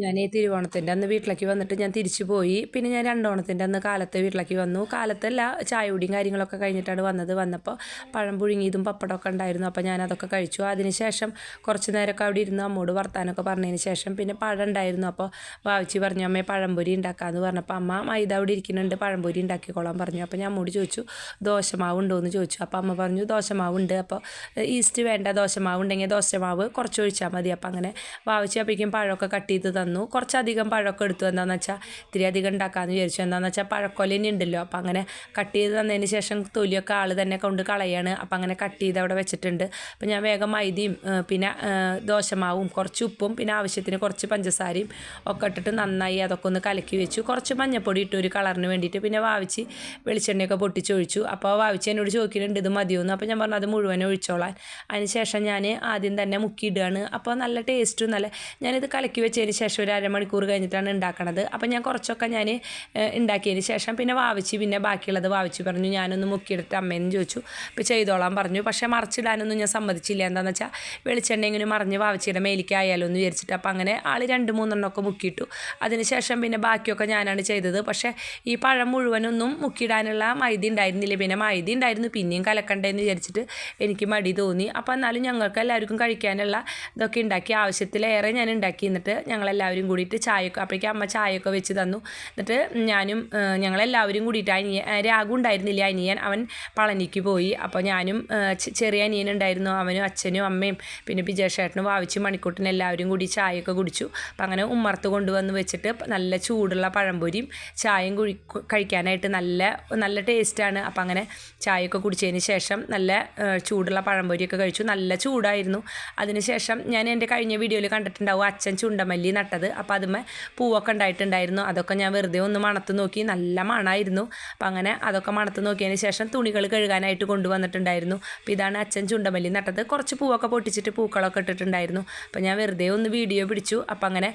ഞാൻ തിരുവോണത്തിൻ്റെ അന്ന് വീട്ടിലേക്ക് വന്നിട്ട് ഞാൻ തിരിച്ചു പോയി. പിന്നെ ഞാൻ രണ്ടോണത്തിൻ്റെ അന്ന് കാലത്ത് വീട്ടിലേക്ക് വന്നു. കാലത്തല്ല, ചായ കുടിയും കാര്യങ്ങളൊക്കെ കഴിഞ്ഞിട്ടാണ് വന്നപ്പോൾ പഴം പുഴുങ്ങിയതും പപ്പടമൊക്കെ ഉണ്ടായിരുന്നു. അപ്പോൾ ഞാനതൊക്കെ കഴിച്ചു. അതിനുശേഷം കുറച്ച് നേരമൊക്കെ അവിടെ ഇരുന്ന് അമ്മോട് വർത്താനമൊക്കെ പറഞ്ഞതിന് ശേഷം പിന്നെ പഴം ഉണ്ടായിരുന്നു. അപ്പോൾ വാവിച്ചി പറഞ്ഞു, അമ്മയെ പഴംപൊരി ഉണ്ടാക്കാമെന്ന് പറഞ്ഞപ്പോൾ അമ്മ മൈദ അവിടെ ഇരിക്കുന്നുണ്ട്, പഴംപൊരി ഉണ്ടാക്കിക്കോളാൻ പറഞ്ഞു. അപ്പോൾ ഞാൻ അമ്മോട് ചോദിച്ചു, ദോശമാവ് ഉണ്ടോ എന്ന് ചോദിച്ചു. അപ്പോൾ അമ്മ പറഞ്ഞു ദോശമാവുണ്ട്, അപ്പോൾ ഈസ്റ്റ് വേണ്ട, ദോശമാവ് ഉണ്ടെങ്കിൽ ദോശമാവ് കുറച്ച് ഒഴിച്ചാൽ മതി. അപ്പോൾ അങ്ങനെ വാവിച്ചി അപ്പോഴേക്കും പഴമൊക്കെ കട്ട് ചെയ്ത് തന്നു. കുറച്ചധികം പഴമൊക്കെ എടുത്തു. എന്താണെന്ന് വെച്ചാൽ ഇത്തിരി അധികം ഉണ്ടാക്കാമെന്ന് വിചാരിച്ചു. എന്താണെന്ന് വെച്ചാൽ പഴക്കൊലനി ഉണ്ടല്ലോ, അപ്പോൾ അങ്ങനെ കട്ട് ചെയ്ത് തന്നതിന് ശേഷം തൊലിയൊക്കെ ആൾ തന്നെ കൊണ്ട് കളയാണ്. അപ്പോൾ അങ്ങനെ കട്ട് ചെയ്ത് അവിടെ വെച്ചിട്ടുണ്ട്. അപ്പോൾ ഞാൻ വേഗം മൈദയും പിന്നെ ദോശമാവും കുറച്ച് ഉപ്പും പിന്നെ ആവശ്യത്തിന് കുറച്ച് പഞ്ചസാരയും ഒക്കെ ഇട്ടിട്ട് നന്നായി അതൊക്കെ ഒന്ന് കലക്കി വെച്ചു. കുറച്ച് മഞ്ഞപ്പൊടി ഇട്ടു ഒരു കളറിന് വേണ്ടിയിട്ട്. പിന്നെ വാവിച്ച് വെളിച്ചെണ്ണയൊക്കെ പൊട്ടിച്ചൊഴിച്ചു. അപ്പോൾ വാവിച്ച് എന്നോട് ചോദിക്കുന്നുണ്ട് ഇത് മതിയോന്ന്. അപ്പോൾ ഞാൻ പറഞ്ഞു അത് മുഴുവൻ ഒഴിച്ചോളാൻ. അതിന് ശേഷം ഞാൻ ആദ്യം തന്നെ മുക്കിയിടുകയാണ്. അപ്പോൾ നല്ല ടേസ്റ്റും ഞാനിത് കലക്കി വെച്ചതിന് ശേഷം ഒരു അരമണിക്കൂർ കഴിഞ്ഞിട്ടാണ് ഉണ്ടാക്കണത്. അപ്പോൾ ഞാൻ കുറച്ചൊക്കെ ഞാൻ ഉണ്ടാക്കിയതിന് ശേഷം പിന്നെ വാവിച്ച് പിന്നെ ബാക്കിയുള്ളത് വാവിച്ച് പറഞ്ഞു ഞാനൊന്ന് മുക്കിയെടുത്ത് അമ്മയെന്ന് ചോദിച്ചു. അപ്പോൾ ചെയ്തോളാൻ പറഞ്ഞു. പക്ഷേ മറിച്ചിടാനൊന്നും ഞാൻ സമ്മതിച്ചില്ല. എന്താണെന്ന് വെച്ചാൽ വെളിച്ചെണ്ണ ഇങ്ങനെ മറിഞ്ഞ് വാവിച്ചിയുടെ മേലിക്കായാലോ എന്ന് വിചാരിച്ചിട്ട്. അപ്പോൾ അങ്ങനെ ആൾ 2-3 മുക്കിയിട്ടു. അതിനുശേഷം പിന്നെ ബാക്കിയൊക്കെ ഞാനാണ് ചെയ്തത്. പക്ഷേ ഈ പഴം മുഴുവനൊന്നും മുക്കിയിടാനുള്ള മൈദ ഉണ്ടായിരുന്നില്ല. പിന്നെ മൈദ ഉണ്ടായിരുന്നു, പിന്നെയും കലക്കണ്ടേന്ന് വിചാരിച്ചിട്ട് എനിക്ക് മടി തോന്നി. അപ്പോൾ എന്നാലും ഞങ്ങൾക്ക് എല്ലാവർക്കും കഴിക്കാനുള്ള ഇതൊക്കെ ഉണ്ടാക്കി, ആവശ്യത്തിലേറെ ഞാൻ ഉണ്ടാക്കി. എന്നിട്ട് ഞങ്ങളെല്ലാവരും കൂടിയിട്ട് ചായയൊക്കെ, അപ്പോഴേക്കും അമ്മ ചായയൊക്കെ വെച്ച് തന്നു. എന്നിട്ട് ഞാനും ഞങ്ങളെല്ലാവരും കൂടിയിട്ട് രാഗു ഉണ്ടായിരുന്നില്ല, അനിയൻ അവൻ പളനിക്ക് പോയി. അപ്പോൾ ഞാനും ചെറിയ അനിയനുണ്ടായിരുന്നു, അവനും അച്ഛനും അമ്മയും പിന്നെ വിജയശേട്ടനും വാവിച്ച് മണിക്കൂട്ടിനും എല്ലാവരും കൂടി ചായയൊക്കെ കുടിച്ചു. അപ്പം അങ്ങനെ ഉമ്മർത്ത് കൊണ്ടുവന്ന് വെച്ചിട്ട് നല്ല ചൂടുള്ള പഴംപൊരിയും ചായയും കഴിക്കാനായിട്ട് നല്ല ടേസ്റ്റാണ്. അപ്പം അങ്ങനെ ചായയൊക്കെ കുടിച്ചതിന് ശേഷം നല്ല ചൂടുള്ള പഴംപൊരിയൊക്കെ കഴിച്ചു. നല്ല ചൂടായിരുന്നു. അതിനുശേഷം ഞാൻ എൻ്റെ കഴിഞ്ഞ വീഡിയോയിൽ കണ്ടിട്ടുണ്ടാവും അച്ഛൻ ചുണ്ടമല്ലി നട്ടത്. അപ്പോൾ അതുമ്മേ പൂവൊക്കെ ഉണ്ടായിട്ടുണ്ടായിരുന്നു. അതൊക്കെ ഞാൻ വെറുതെ ഒന്ന് മണത്ത് നോക്കി, നല്ല മണമായിരുന്നു. അപ്പം അങ്ങനെ അതൊക്കെ മണത്ത് നോക്കിയതിന് ശേഷം തുണികൾ കഴുകാനായിട്ട് കൊണ്ടുവന്നിട്ടുണ്ടായിരുന്നു. അപ്പോൾ ഇതാണ് അച്ഛൻ ചുണ്ടമല്ലി നട്ടത്. കുറച്ച് പൂവൊക്കെ പൊട്ടിച്ചിട്ട് പൂക്കളൊക്കെ ഇട്ടിട്ടുണ്ടായിരുന്നു. അപ്പോൾ ഞാൻ വെറുതെ ഒന്ന് വീഡിയോ പിടിച്ചു. അപ്പോൾ അങ്ങനെ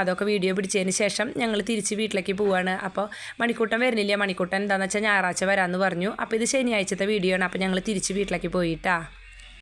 അതൊക്കെ വീഡിയോ പിടിച്ചതിന് ശേഷം ഞങ്ങൾ തിരിച്ച് വീട്ടിലേക്ക് പോവുകയാണ്. അപ്പോൾ മണിക്കൂട്ടൻ വരുന്നില്ല. മണിക്കൂട്ടൻ എന്താണെന്ന് വെച്ചാൽ ഞായറാഴ്ച വരാമെന്ന് പറഞ്ഞു. അപ്പോൾ ഇത് ശനിയാഴ്ചത്തെ വീഡിയോ ആണ്. അപ്പോൾ ഞങ്ങൾ തിരിച്ച് വീട്ടിലേക്ക് പോയിട്ടാ.